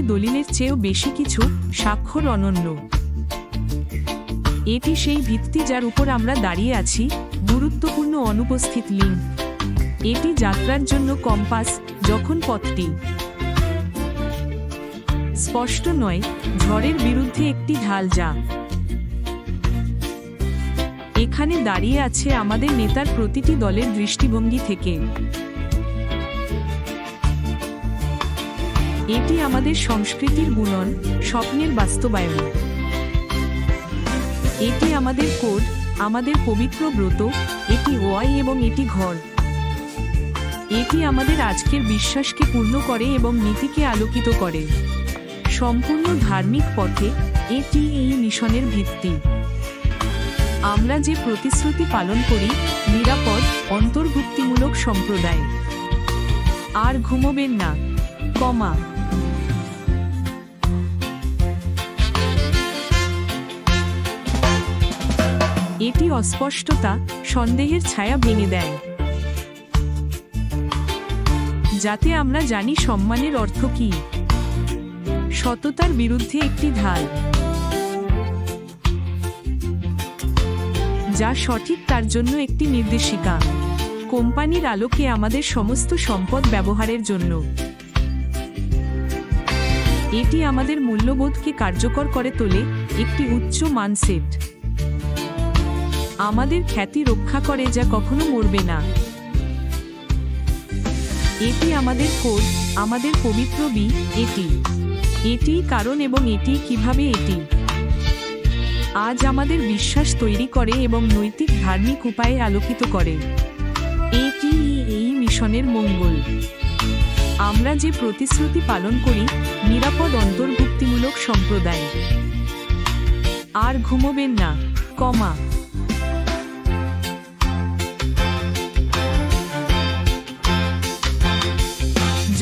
এটি দলিলের চেয়েও বেশি কিছু, স্বাক্ষর অনন্য। এটি সেই ভিত্তি যার উপর আমরা দাঁড়িয়ে আছি, গুরুত্বপূর্ণ অনুপস্থিত লিঙ্ক। এটি যাত্রার জন্য কম্পাস, যখন পথটি স্পষ্ট নয়, ঝড়ের বিরুদ্ধে একটি ঢাল যা এখানে দাঁড়িয়ে আছে আমাদের নেতার প্রতিটি দলের দৃষ্টিভঙ্গি থেকে। এটি আমাদের সংস্কৃতির বুনন, স্বপ্নের বাস্তবায়ন। এটি আমাদের কোড, আমাদের পবিত্র ব্রত, এটি ওয়াই এবং এটি ঘর। এটি আমাদের আজকের বিশ্বাসকে পূর্ণ করে এবং নীতিকে আলোকিত করে। সম্পূর্ণ ধার্মিক পথে এটি এই মিশনের ভিত্তি। আমরা যে প্রতিশ্রুতি পালন করি, নিরাপদ, অন্তর্ভুক্তিমূলক সম্প্রদায়। আর ঘুমোবেন না, কমা। এটি অস্পষ্টতা, সন্দেহের ছায়া ভেঙে দেয়, যাতে আমরা জানি সম্মানের অর্থ কী। সততার বিরুদ্ধে একটি ঢাল, যা সঠিক তার জন্য একটি নির্দেশিকা। কোম্পানির আলোকে আমাদের সমস্ত সম্পদ ব্যবহারের জন্য। এটি আমাদের মূল্যবোধকে কার্যকর করে তোলে, একটি উচ্চ মানসেট। আমাদের খ্যাতি রক্ষা করে যা কখনো মরবে না। এটি আমাদের কোড, আমাদের পবিত্র বি। এটি কারণ এবং এটি কিভাবে এটি আজ আমাদের বিশ্বাস তৈরি করে এবং নৈতিক ধার্মিক উপায়ে আলোকিত করে। এটি এই মিশনের মঙ্গল। আমরা যে প্রতিশ্রুতি পালন করি, নিরাপদ, অন্তর্ভুক্তিমূলক সম্প্রদায়। আর ঘুমোবেন না, কমা।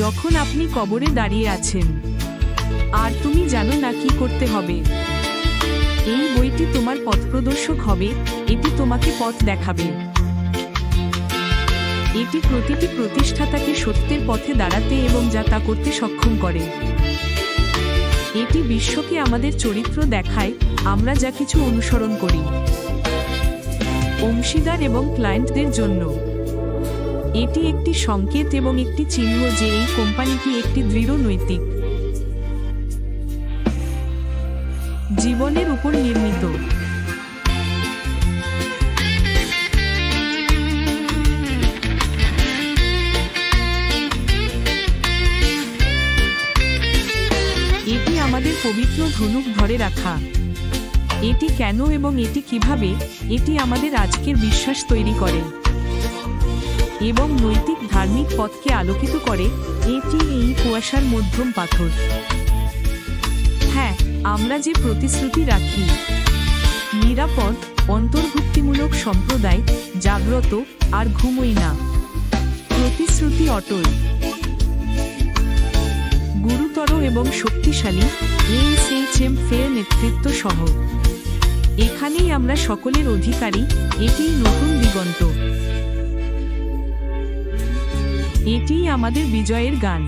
যখন আপনি কবরে দাঁড়িয়ে আছেন আর তুমি জানো না কি করতে হবে, এই বইটি তোমার পথপ্রদর্শক হবে। এটি তোমাকে পথ দেখাবে। এটি প্রতিটি প্রতিষ্ঠাতাকে সত্যের পথে দাঁড়াতে এবং যা তা করতে সক্ষম করে। এটি বিশ্বকে আমাদের চরিত্র দেখায়, আমরা যা কিছু অনুসরণ করি। অংশীদার এবং ক্লায়েন্টদের জন্য এটি একটি সংকেত এবং একটি চিহ্ন যে এই কোম্পানিটি একটি দৃঢ় নৈতিক জীবনের উপর নির্মিত। এটি আমাদের পবিত্র ধনুক ধরে রাখা। এটি কেন এবং এটি কিভাবে, এটি আমাদের আজকের বিশ্বাস তৈরি করে এবং নৈতিক ধার্মিক পথকে আলোকিত করে। এটি এই কুয়াশার মধ্যম পাথর। হ্যাঁ, আমরা যে প্রতিশ্রুতি রাখি, নিরাপদ, অন্তর্ভুক্তিমূলক সম্প্রদায়, জাগ্রত, আর ঘুমোই না। প্রতিশ্রুতি অটল, গুরুতর এবং শক্তিশালী। এসএইচএম ফের নেতৃত্ব সহ এখানেই আমরা সকলের অধিকারী। এটিই নতুন দিগন্ত। এটিই আমাদের বিজয়ের গান।